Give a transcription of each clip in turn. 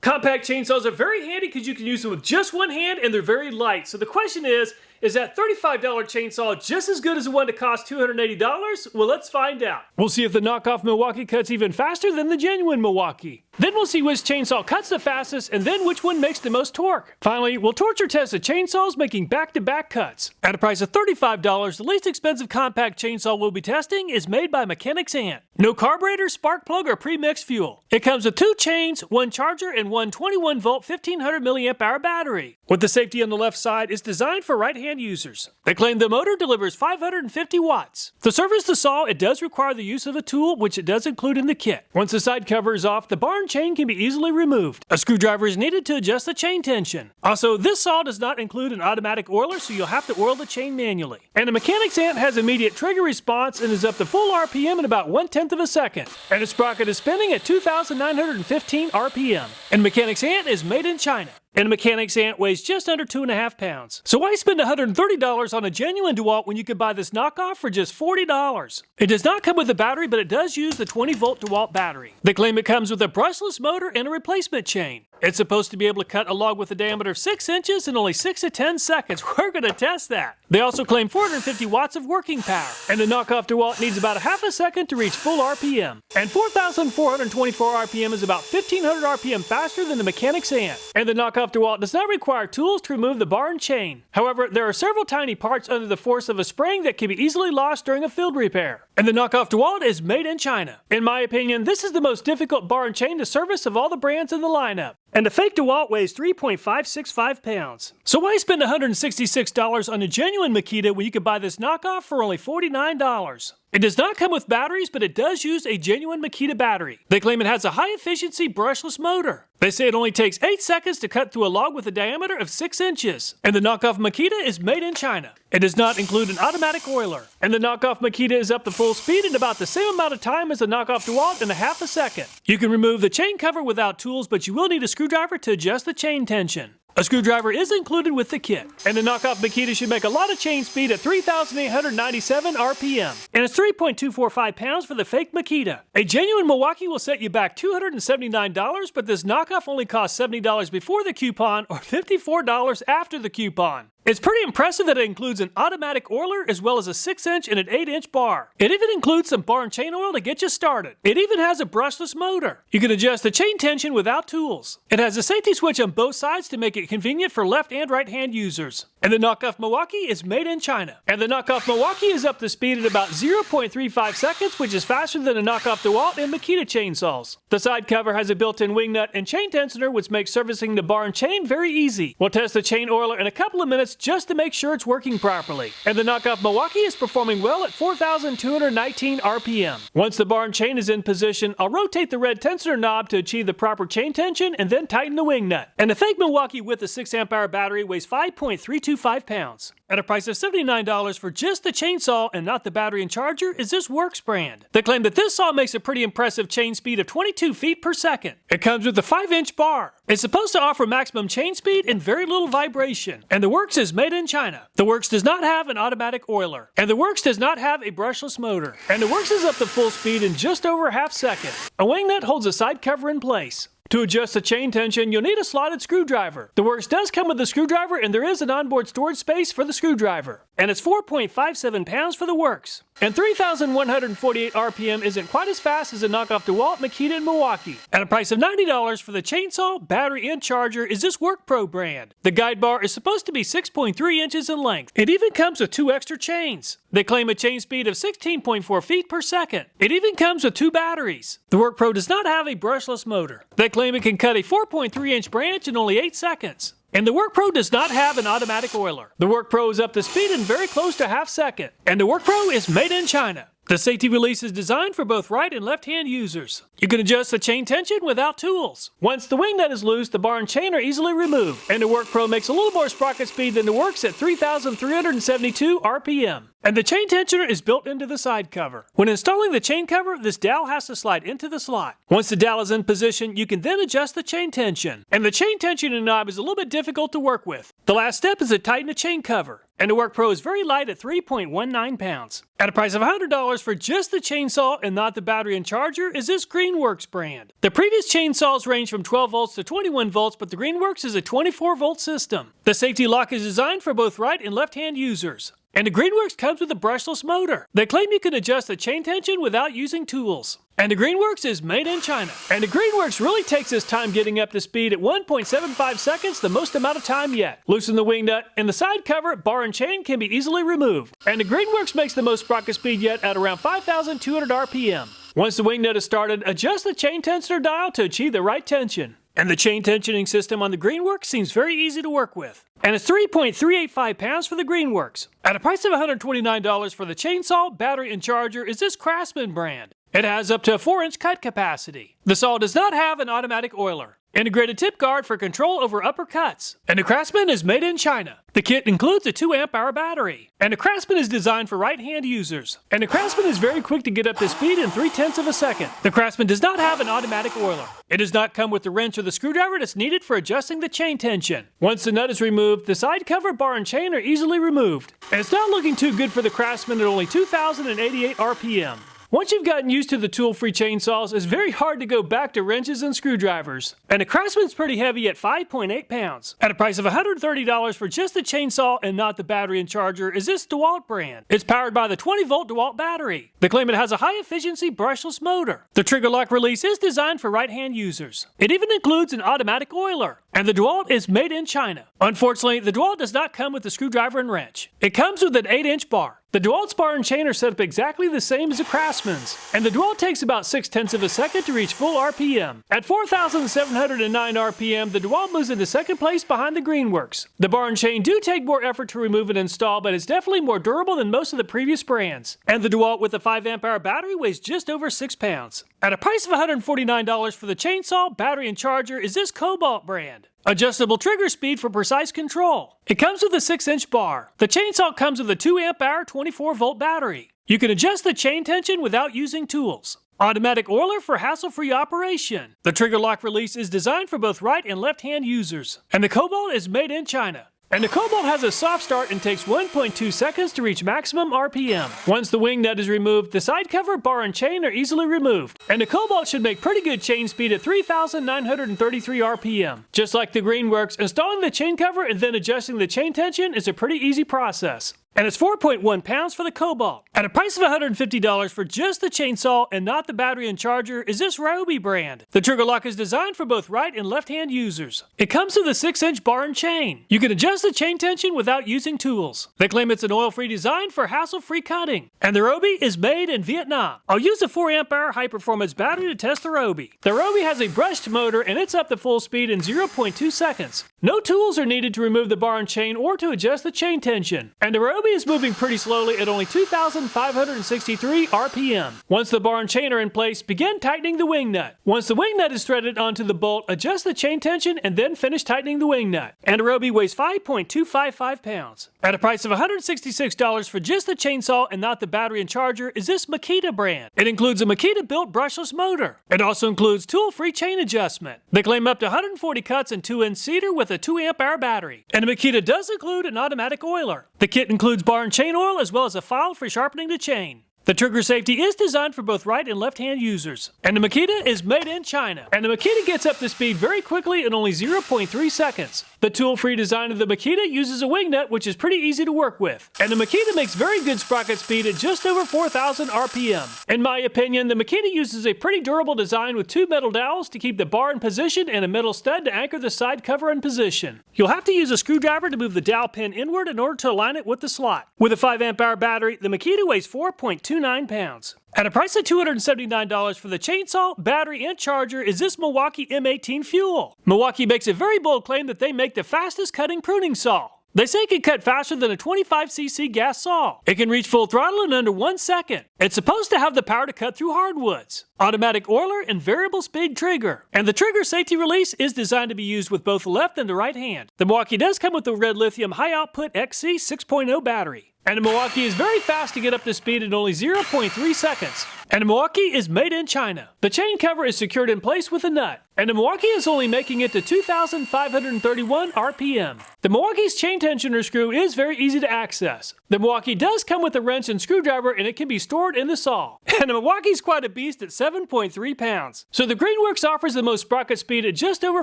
Compact chainsaws are very handy because you can use them with just one hand and they're very light. So the question is that $35 chainsaw just as good as the one that costs $280? Well, let's find out. We'll see if the knockoff Milwaukee cuts even faster than the genuine Milwaukee. Then we'll see which chainsaw cuts the fastest and then which one makes the most torque. Finally, we'll torture test the chainsaws making back-to-back cuts. At a price of $35, the least expensive compact chainsaw we'll be testing is made by Mechanicants. No carburetor, spark plug, or pre-mixed fuel. It comes with 2 chains, 1 charger, and 1 21-volt 1500 mAh battery. With the safety on the left side, it's designed for right-hand users. They claim the motor delivers 550 watts. To service the saw, it does require the use of a tool, which it does include in the kit. Once the side cover is off, the bar and chain can be easily removed. A screwdriver is needed to adjust the chain tension. Also, this saw does not include an automatic oiler, so you'll have to oil the chain manually. And the Mechanicants has immediate trigger response and is up to full RPM in about 1/10 of a second. And its sprocket is spinning at 2,915 RPM. And Mechanicants is made in China. And a Mechanicants weighs just under 2.5 pounds. So why spend $130 on a genuine Dewalt when you could buy this knockoff for just $40? It does not come with a battery, but it does use the 20-volt Dewalt battery. They claim it comes with a brushless motor and a replacement chain. It's supposed to be able to cut a log with a diameter of 6 inches in only 6 to 10 seconds. We're going to test that. They also claim 450 watts of working power. And the knockoff Dewalt needs about a half a second to reach full RPM. And 4,424 RPM is about 1,500 RPM faster than the Mechanicants. And the knockoff Dewalt does not require tools to remove the bar and chain. However, there are several tiny parts under the force of a spring that can be easily lost during a field repair. And the knockoff Dewalt is made in China. In my opinion, this is the most difficult bar and chain to service of all the brands in the lineup. And the fake Dewalt weighs 3.565 pounds. So why spend $166 on a genuine Makita when you could buy this knockoff for only $49? It does not come with batteries, but it does use a genuine Makita battery. They claim it has a high-efficiency brushless motor. They say it only takes 8 seconds to cut through a log with a diameter of 6 inches. And the knockoff Makita is made in China. It does not include an automatic oiler. And the knockoff Makita is up to full speed in about the same amount of time as the knockoff Dewalt in a half a second. You can remove the chain cover without tools, but you will need a screwdriver to adjust the chain tension. A screwdriver is included with the kit. And the knockoff Makita should make a lot of chain speed at 3,897 RPM. And it's 3.245 pounds for the fake Makita. A genuine Milwaukee will set you back $279, but this knockoff only costs $70 before the coupon or $54 after the coupon. It's pretty impressive that it includes an automatic oiler as well as a 6-inch and an 8-inch bar. It even includes some bar and chain oil to get you started. It even has a brushless motor. You can adjust the chain tension without tools. It has a safety switch on both sides to make it convenient for left and right hand users. And the knockoff Milwaukee is made in China. And the knockoff Milwaukee is up to speed at about 0.35 seconds, which is faster than the knockoff Dewalt and Makita chainsaws. The side cover has a built-in wing nut and chain tensioner, which makes servicing the bar and chain very easy. We'll test the chain oiler in a couple of minutes just to make sure it's working properly. And the knockoff Milwaukee is performing well at 4,219 RPM. Once the bar and chain is in position, I'll rotate the red tensioner knob to achieve the proper chain tension and then tighten the wing nut. And the fake Milwaukee with the 6 amp hour battery weighs 5.325 pounds. At a price of $79 for just the chainsaw and not the battery and charger is this WORX brand. They claim that this saw makes a pretty impressive chain speed of 22 feet per second. It comes with a 5-inch bar. It's supposed to offer maximum chain speed and very little vibration. And the WORX is made in China. The WORX does not have an automatic oiler. And the WORX does not have a brushless motor. And the WORX is up to full speed in just over a half second. A wing nut holds a side cover in place. To adjust the chain tension, you'll need a slotted screwdriver. The WORX does come with a screwdriver and there is an onboard storage space for the screwdriver. And it's 4.57 pounds for the WORX. And 3,148 RPM isn't quite as fast as the knockoff Dewalt, Makita, and Milwaukee. At a price of $90 for the chainsaw, battery, and charger is this WORKPRO brand. The guide bar is supposed to be 6.3 inches in length. It even comes with 2 extra chains. They claim a chain speed of 16.4 feet per second. It even comes with 2 batteries. The WORKPRO does not have a brushless motor. They claim it can cut a 4.3-inch branch in only 8 seconds. And the WORKPRO does not have an automatic oiler. The WORKPRO is up to speed in very close to half second. And the WORKPRO is made in China. The safety release is designed for both right and left-hand users. You can adjust the chain tension without tools. Once the wing nut is loose, the bar and chain are easily removed. And the WORKPRO makes a little more sprocket speed than the WORX at 3,372 RPM. And the chain tensioner is built into the side cover. When installing the chain cover, this dowel has to slide into the slot. Once the dowel is in position, you can then adjust the chain tension. And the chain tensioning knob is a little bit difficult to work with. The last step is to tighten the chain cover, and the WORKPRO is very light at 3.19 pounds. At a price of $100 for just the chainsaw and not the battery and charger is this Greenworks brand. The previous chainsaws range from 12 volts to 21 volts, but the Greenworks is a 24 volt system. The safety lock is designed for both right and left hand users. And the Greenworks comes with a brushless motor. They claim you can adjust the chain tension without using tools. And the Greenworks is made in China. And the Greenworks really takes its time getting up to speed at 1.75 seconds, the most amount of time yet. Loosen the wing nut, and the side cover, bar and chain can be easily removed. And the Greenworks makes the most sprocket speed yet at around 5,200 RPM. Once the wing nut is started, adjust the chain tensioner dial to achieve the right tension. And the chain tensioning system on the Greenworks seems very easy to work with. And it's 3.385 pounds for the Greenworks. At a price of $129 for the chainsaw, battery, and charger is this Craftsman brand. It has up to a 4-inch cut capacity. The saw does not have an automatic oiler. Integrated tip guard for control over upper cuts. And the Craftsman is made in China. The kit includes a 2 amp hour battery. And the Craftsman is designed for right-hand users. And the Craftsman is very quick to get up to speed in 0.3 of a second. The Craftsman does not have an automatic oiler. It does not come with the wrench or the screwdriver that's needed for adjusting the chain tension. Once the nut is removed, the side cover, bar, and chain are easily removed. And it's not looking too good for the Craftsman at only 2,088 RPM. Once you've gotten used to the tool-free chainsaws, it's very hard to go back to wrenches and screwdrivers. And the Craftsman's pretty heavy at 5.8 pounds. At a price of $130 for just the chainsaw and not the battery and charger is this Dewalt brand. It's powered by the 20-volt Dewalt battery. They claim it has a high-efficiency brushless motor. The trigger lock release is designed for right-hand users. It even includes an automatic oiler. And the Dewalt is made in China. Unfortunately, the Dewalt does not come with the screwdriver and wrench. It comes with an 8-inch bar. The Dewalt's bar and chain are set up exactly the same as the Craftsman's, and the Dewalt takes about 0.6 of a second to reach full RPM. At 4,709 RPM, the Dewalt moves into second place behind the Greenworks. The bar and chain do take more effort to remove and install, but it's definitely more durable than most of the previous brands. And the Dewalt with a 5 amp hour battery weighs just over 6 pounds. At a price of $149 for the chainsaw, battery, and charger is this Kobalt brand. Adjustable trigger speed for precise control. It comes with a 6-inch bar. The chainsaw comes with a 2 amp hour 24 volt battery. You can adjust the chain tension without using tools. Automatic oiler for hassle-free operation. The trigger lock release is designed for both right and left hand users. And the Kobalt is made in China. And the Kobalt has a soft start and takes 1.2 seconds to reach maximum RPM. Once the wing nut is removed, the side cover, bar, and chain are easily removed. And the Kobalt should make pretty good chain speed at 3,933 RPM. Just like the Greenworks, installing the chain cover and then adjusting the chain tension is a pretty easy process. And it's 4.1 pounds for the Kobalt. At a price of $150 for just the chainsaw and not the battery and charger is this Ryobi brand. The trigger lock is designed for both right and left hand users. It comes with a 6-inch bar and chain. You can adjust the chain tension without using tools. They claim it's an oil-free design for hassle-free cutting. And the Ryobi is made in Vietnam. I'll use a 4 amp hour high-performance battery to test the Ryobi. The Ryobi has a brushed motor and it's up to full speed in 0.2 seconds. No tools are needed to remove the bar and chain or to adjust the chain tension. And the Ryobi is moving pretty slowly at only 2,563 RPM. Once the bar and chain are in place, begin tightening the wing nut. Once the wing nut is threaded onto the bolt, adjust the chain tension and then finish tightening the wing nut. And the Ryobi weighs 5.255 pounds. At a price of $166 for just the chainsaw and not the battery and charger is this Makita brand. It includes a Makita-built brushless motor. It also includes tool-free chain adjustment. They claim up to 140 cuts and 2-inch cedar with a 2 amp hour battery. And the Makita does include an automatic oiler. The kit includes bar and chain oil as well as a file for sharpening the chain. The trigger safety is designed for both right and left hand users. And the Makita is made in China. And the Makita gets up to speed very quickly in only 0.3 seconds. The tool-free design of the Makita uses a wing nut which is pretty easy to work with. And the Makita makes very good sprocket speed at just over 4,000 RPM. In my opinion, the Makita uses a pretty durable design with 2 metal dowels to keep the bar in position and a metal stud to anchor the side cover in position. You'll have to use a screwdriver to move the dowel pin inward in order to align it with the slot. With a 5 amp hour battery, the Makita weighs 4.29 pounds. At a price of $279 for the chainsaw, battery, and charger is this Milwaukee M18 Fuel. Milwaukee makes a very bold claim that they make the fastest cutting pruning saw. They say it can cut faster than a 25cc gas saw. It can reach full throttle in under 1 second. It's supposed to have the power to cut through hardwoods, automatic oiler, and variable speed trigger. And the trigger safety release is designed to be used with both the left and the right hand. The Milwaukee does come with the red lithium high output XC 6.0 battery. And the Milwaukee is very fast to get up to speed in only 0.3 seconds. And the Milwaukee is made in China. The chain cover is secured in place with a nut. And the Milwaukee is only making it to 2,531 RPM. The Milwaukee's chain tensioner screw is very easy to access. The Milwaukee does come with a wrench and screwdriver, and it can be stored in the saw. And the Milwaukee's quite a beast at 7.3 pounds. So the Greenworks offers the most sprocket speed at just over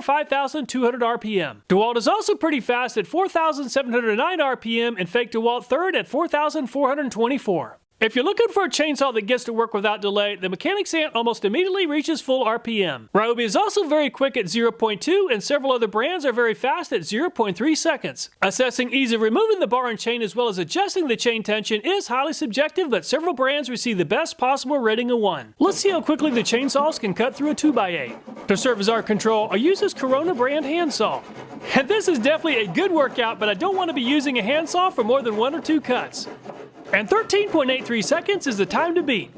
5,200 RPM. Dewalt is also pretty fast at 4,709 RPM, and fake Dewalt third at 4,424. If you're looking for a chainsaw that gets to work without delay, the Mechanic's ant almost immediately reaches full RPM. Ryobi is also very quick at 0.2, and several other brands are very fast at 0.3 seconds. Assessing ease of removing the bar and chain as well as adjusting the chain tension is highly subjective, but several brands receive the best possible rating of 1. Let's see how quickly the chainsaws can cut through a 2x8. To serve as our control, I use this Corona brand handsaw. And this is definitely a good workout, but I don't want to be using a handsaw for more than 1 or 2 cuts. And 13.83 seconds is the time to beat.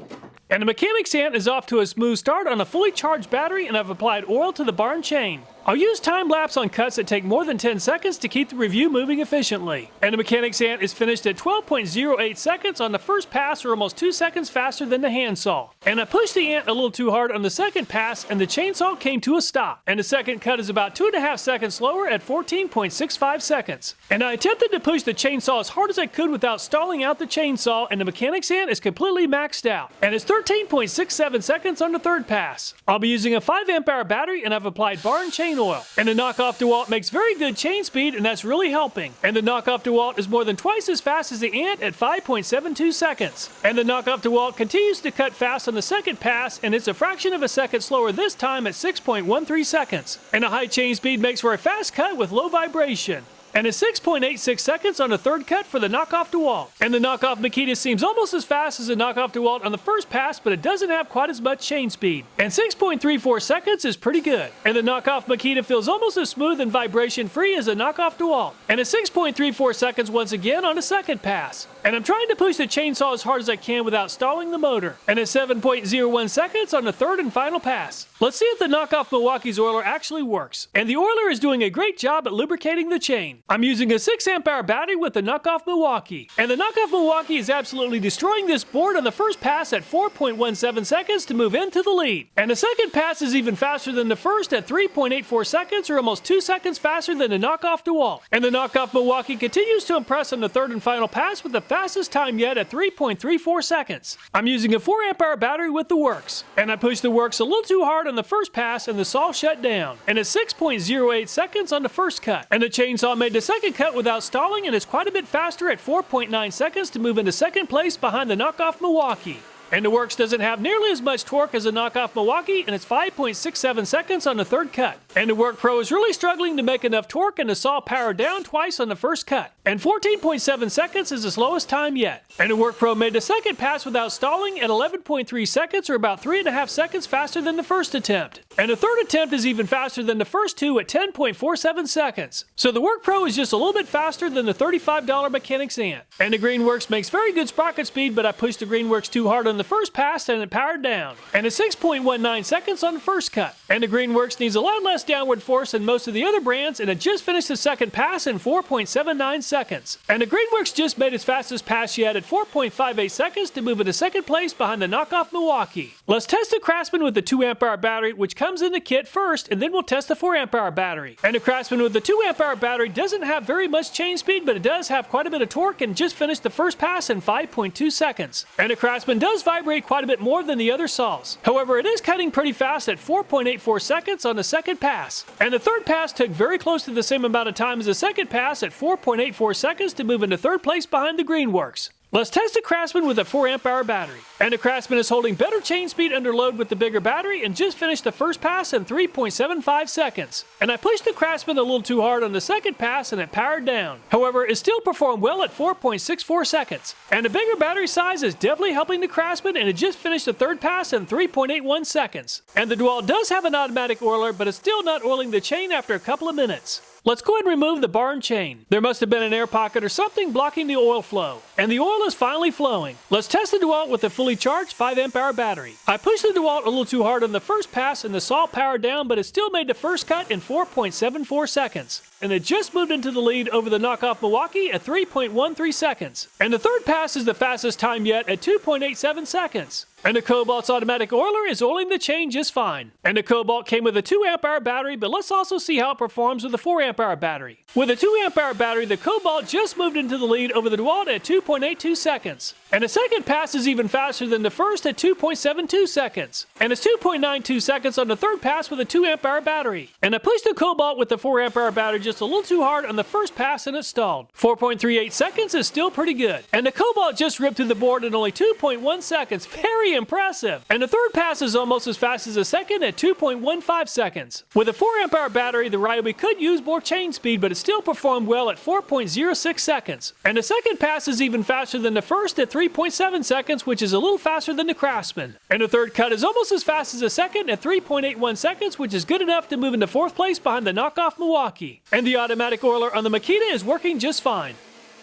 And the Mechanic's ant is off to a smooth start on a fully charged battery, and I've applied oil to the bar and chain. I'll use time-lapse on cuts that take more than 10 seconds to keep the review moving efficiently. And the Mechanic's ant is finished at 12.08 seconds on the first pass, or almost 2 seconds faster than the handsaw. And I pushed the ant a little too hard on the second pass, and the chainsaw came to a stop. And the second cut is about 2.5 seconds slower at 14.65 seconds. And I attempted to push the chainsaw as hard as I could without stalling out the chainsaw, and the Mechanic's ant is completely maxed out. And it's 13.67 seconds on the third pass. I'll be using a 5 amp hour battery, and I've applied bar and chain oil. And the Knockoff Dewalt makes very good chain speed, and that's really helping. And the Knockoff Dewalt is more than twice as fast as the ant at 5.72 seconds. And the Knockoff Dewalt continues to cut fast on the second pass, and it's a fraction of a second slower this time at 6.13 seconds. And a high chain speed makes for a fast cut with low vibration. And it's 6.86 seconds on the third cut for the Knockoff Dewalt. And the Knockoff Makita seems almost as fast as the Knockoff Dewalt on the first pass, but it doesn't have quite as much chain speed. And 6.34 seconds is pretty good. And the Knockoff Makita feels almost as smooth and vibration-free as the Knockoff Dewalt. And it's 6.34 seconds once again on the second pass. And I'm trying to push the chainsaw as hard as I can without stalling the motor. And it's 7.01 seconds on the third and final pass. Let's see if the Knockoff Milwaukee's oiler actually works. And the oiler is doing a great job at lubricating the chain. I'm using a 6 amp hour battery with the Knockoff Milwaukee. And the Knockoff Milwaukee is absolutely destroying this board on the first pass at 4.17 seconds to move into the lead. And the second pass is even faster than the first at 3.84 seconds, or almost 2 seconds faster than the Knockoff Dewalt. And the Knockoff Milwaukee continues to impress on the third and final pass with the fastest time yet at 3.34 seconds. I'm using a 4 amp hour battery with the WORX. And I pushed the WORX a little too hard on the first pass, and the saw shut down. And it's 6.08 seconds on the first cut. And the chainsaw made the second cut without stalling, and is quite a bit faster at 4.9 seconds to move into second place behind the Knockoff Milwaukee. And the WORX doesn't have nearly as much torque as the Knockoff Milwaukee, and it's 5.67 seconds on the third cut. And the WORKPRO is really struggling to make enough torque, and the saw powered down twice on the first cut. And 14.7 seconds is the slowest time yet. And the WORKPRO made the second pass without stalling at 11.3 seconds, or about 3.5 seconds faster than the first attempt. And the third attempt is even faster than the first two at 10.47 seconds. So the WORKPRO is just a little bit faster than the $35 Mechanic's ant. And the Greenworks makes very good sprocket speed, but I pushed the Greenworks too hard on the first pass, and it powered down. And it's 6.19 seconds on the first cut. And the Greenworks needs a lot less downward force than most of the other brands, and it just finished the second pass in 4.79 seconds. And the Greenworks just made its fastest pass yet at 4.58 seconds to move into second place behind the Knockoff Milwaukee. Let's test the Craftsman with the 2 amp hour battery, which comes in the kit first, and then we'll test the 4 amp hour battery. And the Craftsman with the 2 amp hour battery doesn't have very much chain speed, but it does have quite a bit of torque, and just finished the first pass in 5.2 seconds. And the Craftsman does vibrate quite a bit more than the other saws. However, it is cutting pretty fast at 4.84 seconds on the second pass. And the third pass took very close to the same amount of time as the second pass at 4.84 seconds to move into third place behind the Greenworks. Let's test the Craftsman with a 4 amp hour battery. And the Craftsman is holding better chain speed under load with the bigger battery, and just finished the first pass in 3.75 seconds. And I pushed the Craftsman a little too hard on the second pass, and it powered down. However, it still performed well at 4.64 seconds. And the bigger battery size is definitely helping the Craftsman, and it just finished the third pass in 3.81 seconds. And the Dewalt does have an automatic oiler, but it's still not oiling the chain after a couple of minutes. Let's go ahead and remove the bar and chain. There must have been an air pocket or something blocking the oil flow. And the oil is finally flowing. Let's test the Dewalt with a fully charged 5 amp hour battery. I pushed the Dewalt a little too hard on the first pass and the saw powered down, but it still made the first cut in 4.74 seconds. And it just moved into the lead over the Knockoff Milwaukee at 3.13 seconds. And the third pass is the fastest time yet at 2.87 seconds. And the Kobalt's automatic oiler is oiling the chain just fine. And the Kobalt came with a 2 amp hour battery, but let's also see how it performs with a 4 amp hour battery. With a 2 amp hour battery, the Kobalt just moved into the lead over the Dewalt at 2.82 seconds. And the second pass is even faster than the first at 2.72 seconds. And it's 2.92 seconds on the third pass with a 2 amp hour battery. And I pushed the Kobalt with the 4 amp hour battery just a little too hard on the first pass and it stalled. 4.38 seconds is still pretty good. And the Kobalt just ripped through the board in only 2.1 seconds. Very impressive. And the third pass is almost as fast as the second at 2.15 seconds. With a 4 amp hour battery, the Ryobi could use more chain speed, but it still performed well at 4.06 seconds. And the second pass is even faster than the first at 3.7 seconds, which is a little faster than the Craftsman. And the third cut is almost as fast as the second at 3.81 seconds, which is good enough to move into fourth place behind the Knockoff Milwaukee. And the automatic oiler on the Makita is working just fine.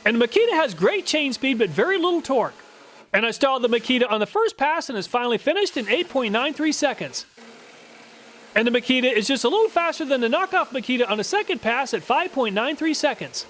And the Makita has great chain speed but very little torque. And I stalled the Makita on the first pass and is finally finished in 8.93 seconds. And the Makita is just a little faster than the Knockoff Makita on the second pass at 5.93 seconds.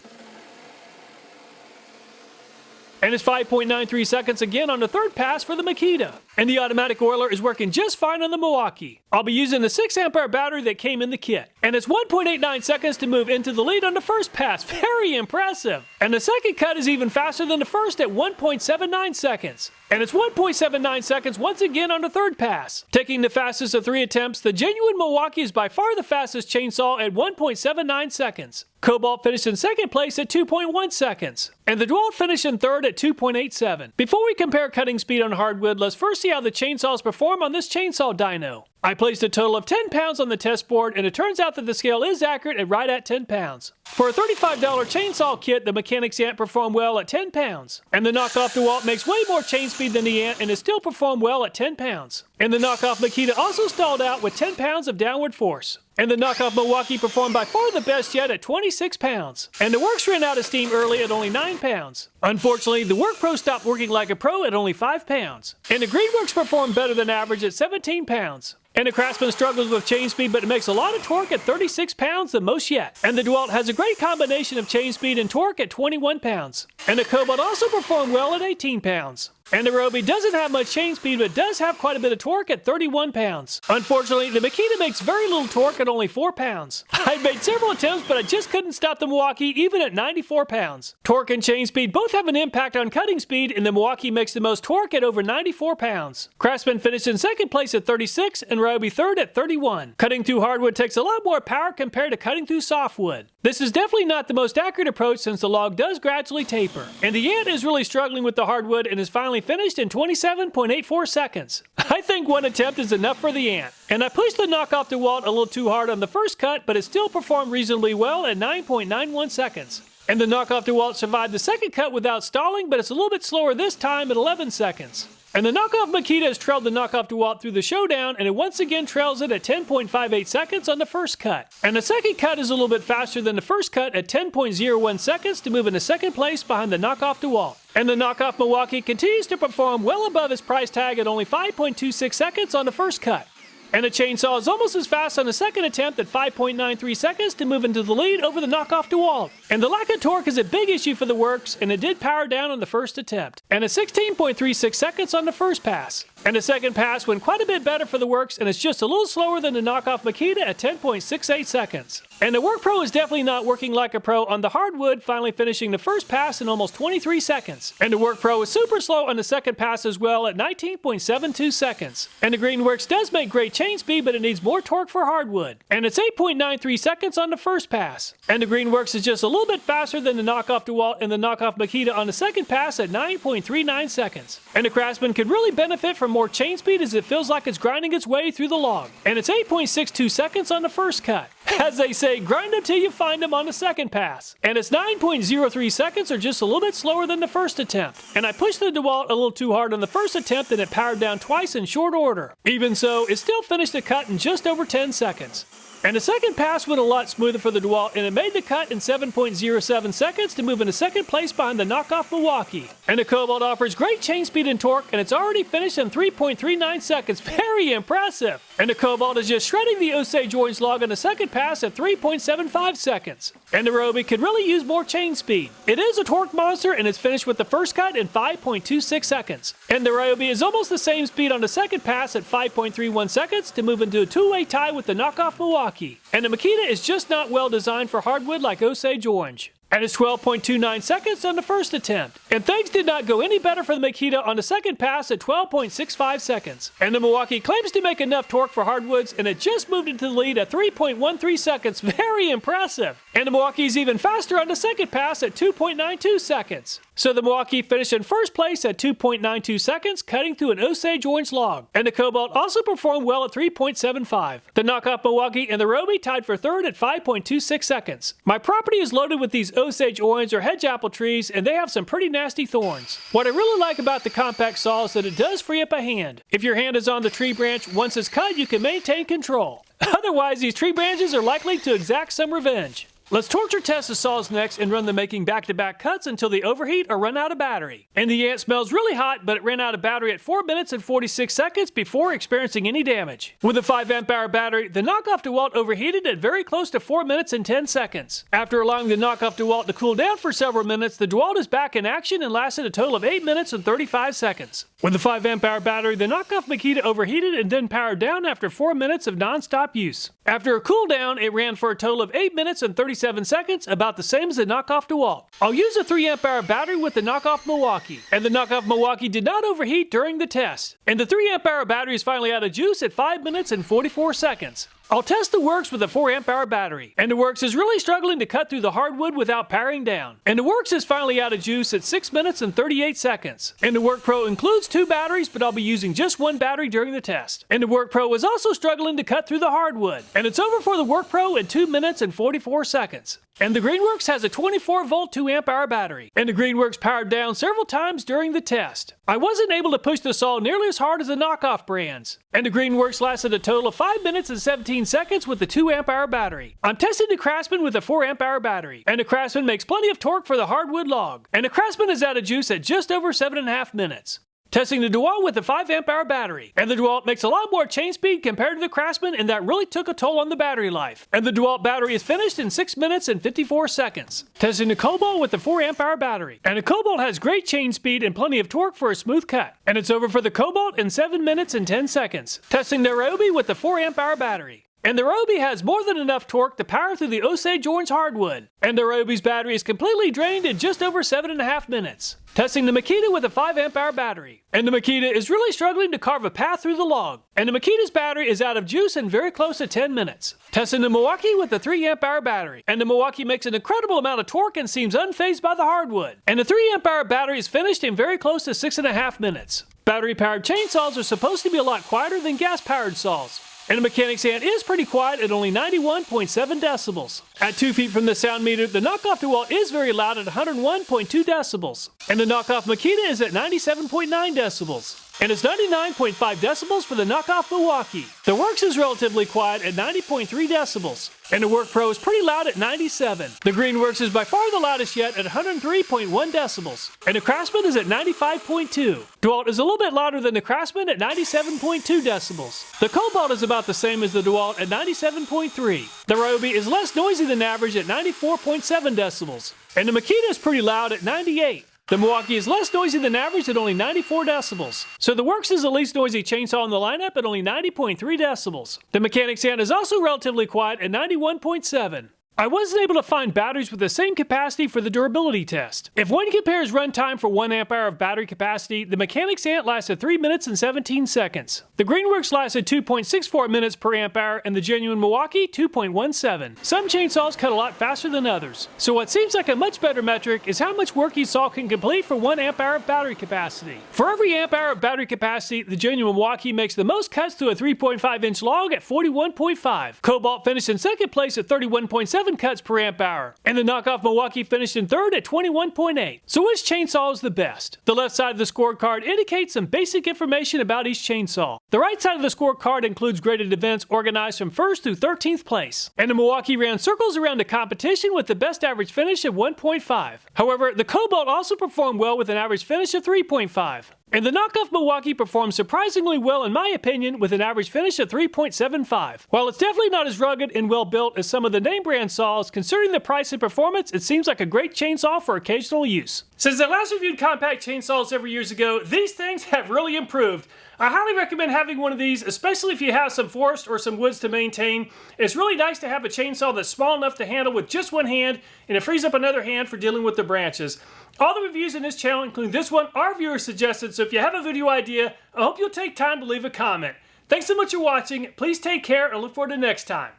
And it's 5.93 seconds again on the third pass for the Makita. And the automatic oiler is working just fine on the Milwaukee. I'll be using the 6 amp hour battery that came in the kit. And it's 1.89 seconds to move into the lead on the first pass. Very impressive. And the second cut is even faster than the first at 1.79 seconds. And it's 1.79 seconds once again on the third pass. Taking the fastest of 3 attempts, the genuine Milwaukee is by far the fastest chainsaw at 1.79 seconds. Kobalt finished in second place at 2.1 seconds. And the Dewalt finished in third at 2.87. Before we compare cutting speed on hardwood, let's first see how the chainsaws perform on this chainsaw dyno. I placed a total of 10 pounds on the test board, and it turns out that the scale is accurate at right at 10 pounds. For a $35 chainsaw kit, the Mechanicants Ant performed well at 10 pounds. And the Knockoff Dewalt makes way more chain speed than the Ant and it still performed well at 10 pounds. And the Knockoff Makita also stalled out with 10 pounds of downward force. And the Knockoff Milwaukee performed by far the best yet at 26 pounds. And the WORX ran out of steam early at only 9 pounds. Unfortunately, the WORKPRO stopped working like a pro at only 5 pounds. And the Greenworks performed better than average at 17 pounds. And the Craftsman struggles with chain speed, but it makes a lot of torque at 36 pounds, the most yet. And the Dewalt has a great combination of chain speed and torque at 21 pounds. And the Kobalt also performed well at 18 pounds. And the Ryobi doesn't have much chain speed, but does have quite a bit of torque at 31 pounds. Unfortunately, the Makita makes very little torque at only 4 pounds. I've made several attempts, but I just couldn't stop the Milwaukee even at 94 pounds. Torque and chain speed both have an impact on cutting speed, and the Milwaukee makes the most torque at over 94 pounds. Craftsman finished in second place at 36, and Ryobi third at 31. Cutting through hardwood takes a lot more power compared to cutting through softwood. This is definitely not the most accurate approach since the log does gradually taper. And the Ant is really struggling with the hardwood and is finally finished in 27.84 seconds. I think one attempt is enough for the Ant. And I pushed the Knockoff Dewalt a little too hard on the first cut, but it still performed reasonably well at 9.91 seconds. And the Knockoff Dewalt survived the second cut without stalling, but it's a little bit slower this time at 11 seconds. And the Knockoff Makita has trailed the Knockoff Dewalt through the showdown, and it once again trails it at 10.58 seconds on the first cut. And the second cut is a little bit faster than the first cut at 10.01 seconds to move into second place behind the Knockoff Dewalt. And the Knockoff Milwaukee continues to perform well above its price tag at only 5.26 seconds on the first cut. And the chainsaw is almost as fast on the second attempt at 5.93 seconds to move into the lead over the Knockoff Dewalt. And the lack of torque is a big issue for the WORX, and it did power down on the first attempt. And at 16.36 seconds on the first pass. And the second pass went quite a bit better for the WORX, and it's just a little slower than the Knockoff Makita at 10.68 seconds. And the WORKPRO is definitely not working like a pro on the hardwood, finally finishing the first pass in almost 23 seconds. And the WORKPRO is super slow on the second pass as well at 19.72 seconds. And the Greenworks does make great chain speed, but it needs more torque for hardwood. And it's 8.93 seconds on the first pass. And the Greenworks is just a little bit faster than the Knockoff Dewalt and the Knockoff Makita on the second pass at 9.39 seconds. And the Craftsman could really benefit from more chain speed as it feels like it's grinding its way through the log. And it's 8.62 seconds on the first cut. As they say, grind them till you find them on the second pass. And it's 9.03 seconds, or just a little bit slower than the first attempt. And I pushed the Dewalt a little too hard on the first attempt and it powered down twice in short order. Even so, it still finished the cut in just over 10 seconds. And the second pass went a lot smoother for the Dewalt, and it made the cut in 7.07 seconds to move into second place behind the Knockoff Milwaukee. And the Kobalt offers great chain speed and torque, and it's already finished in 3.39 seconds. Very impressive! And the Kobalt is just shredding the Osage Orange log on the second pass at 3.75 seconds. And the Ryobi could really use more chain speed. It is a torque monster, and it's finished with the first cut in 5.26 seconds. And the Ryobi is almost the same speed on the second pass at 5.31 seconds to move into a two-way tie with the Knockoff Milwaukee. And the Makita is just not well designed for hardwood like Osage Orange. And it's 12.29 seconds on the first attempt. And things did not go any better for the Makita on the second pass at 12.65 seconds. And the Milwaukee claims to make enough torque for hardwoods, and it just moved into the lead at 3.13 seconds. Very impressive. And the Milwaukee is even faster on the second pass at 2.92 seconds. So the Milwaukee finished in first place at 2.92 seconds, cutting through an Osage Orange log. And the Kobalt also performed well at 3.75. The Knockoff Milwaukee and the Ryobi tied for third at 5.26 seconds. My property is loaded with these Osage Orange or hedge apple trees, and they have some pretty nasty thorns. What I really like about the compact saw is that it does free up a hand. If your hand is on the tree branch, once it's cut, you can maintain control. Otherwise, these tree branches are likely to exact some revenge. Let's torture test the saws next and run them making back-to-back cuts until they overheat or run out of battery. And the ant smells really hot, but it ran out of battery at 4 minutes and 46 seconds before experiencing any damage. With a 5 amp hour battery, the Knockoff Dewalt overheated at very close to 4 minutes and 10 seconds. After allowing the Knockoff Dewalt to cool down for several minutes, the Dewalt is back in action and lasted a total of 8 minutes and 35 seconds. With a 5 amp hour battery, the Knockoff Makita overheated and then powered down after 4 minutes of non-stop use. After a cool down, it ran for a total of 8 minutes and 37 seconds, about the same as the Knockoff Dewalt. I'll use a 3 amp hour battery with the Knockoff Milwaukee, and the Knockoff Milwaukee did not overheat during the test. And the 3 amp hour battery is finally out of juice at 5 minutes and 44 seconds. I'll test the WORX with a 4 amp hour battery, and the WORX is really struggling to cut through the hardwood without powering down. And the WORX is finally out of juice at 6 minutes and 38 seconds. And the WORKPRO includes 2 batteries, but I'll be using just 1 battery during the test. And the WORKPRO is also struggling to cut through the hardwood. And it's over for the WORKPRO in 2 minutes and 44 seconds. And the Greenworks has a 24-volt 2 amp hour battery, and the Greenworks powered down several times during the test. I wasn't able to push the saw nearly as hard as the Knockoff brands. And the Greenworks lasted a total of 5 minutes and 17 seconds with the 2 amp hour battery. I'm testing the Craftsman with a 4 amp hour battery, and the Craftsman makes plenty of torque for the hardwood log. And the Craftsman is out of juice at just over 7.5 minutes. Testing the Dewalt with a 5 amp hour battery. And the Dewalt makes a lot more chain speed compared to the Craftsman, and that really took a toll on the battery life. And the Dewalt battery is finished in 6 minutes and 54 seconds. Testing the Kobalt with the 4 amp hour battery. And the Kobalt has great chain speed and plenty of torque for a smooth cut. And it's over for the Kobalt in 7 minutes and 10 seconds. Testing the Ryobi with the 4 amp hour battery. And the Ryobi has more than enough torque to power through the Osage Orange hardwood. And the Ryobi's battery is completely drained in just over 7.5 minutes. Testing the Makita with a 5 amp hour battery. And the Makita is really struggling to carve a path through the log. And the Makita's battery is out of juice in very close to 10 minutes. Testing the Milwaukee with a 3 amp hour battery. And the Milwaukee makes an incredible amount of torque and seems unfazed by the hardwood. And the 3 amp hour battery is finished in very close to 6.5 minutes. Battery powered chainsaws are supposed to be a lot quieter than gas powered saws. And the Mechanic's ant is pretty quiet at only 91.7 decibels. At 2 feet from the sound meter, the Knockoff Dewalt is very loud at 101.2 decibels. And the Knockoff Makita is at 97.9 decibels. And it's 99.5 decibels for the Knockoff Milwaukee. The WORX is relatively quiet at 90.3 decibels. And the WORKPRO is pretty loud at 97. The Greenworks is by far the loudest yet at 103.1 decibels. And the Craftsman is at 95.2. Dewalt is a little bit louder than the Craftsman at 97.2 decibels. The Kobalt is about the same as the Dewalt at 97.3. The Ryobi is less noisy than average at 94.7 decibels. And the Makita is pretty loud at 98. The Milwaukee is less noisy than average at only 94 decibels. So the WORX is the least noisy chainsaw in the lineup at only 90.3 decibels. The Mechanic's ant is also relatively quiet at 91.7. I wasn't able to find batteries with the same capacity for the durability test. If one compares runtime for 1 amp hour of battery capacity, the Mechanic's ant lasted 3 minutes and 17 seconds. The Greenworks lasted 2.64 minutes per amp hour, and the genuine Milwaukee 2.17. Some chainsaws cut a lot faster than others. So what seems like a much better metric is how much work each saw can complete for 1 amp hour of battery capacity. For every amp hour of battery capacity, the genuine Milwaukee makes the most cuts to a 3.5 inch log at 41.5. Kobalt finished in second place at 31.7 7 cuts per amp hour. And the Knockoff Milwaukee finished in third at 21.8. So which chainsaw is the best? The left side of the scorecard indicates some basic information about each chainsaw. The right side of the scorecard includes graded events organized from 1st through 13th place. And the Milwaukee ran circles around the competition with the best average finish of 1.5. However, the Kobalt also performed well with an average finish of 3.5. And the Knockoff Milwaukee performed surprisingly well in my opinion with an average finish of 3.75. While it's definitely not as rugged and well built as some of the name brand saws, considering the price and performance, it seems like a great chainsaw for occasional use. Since I last reviewed compact chainsaws several years ago, these things have really improved. I highly recommend having one of these, especially if you have some forest or some woods to maintain. It's really nice to have a chainsaw that's small enough to handle with just one hand, and it frees up another hand for dealing with the branches. All the reviews in this channel, including this one, are viewer suggested, so if you have a video idea, I hope you'll take time to leave a comment. Thanks so much for watching, please take care, and look forward to next time.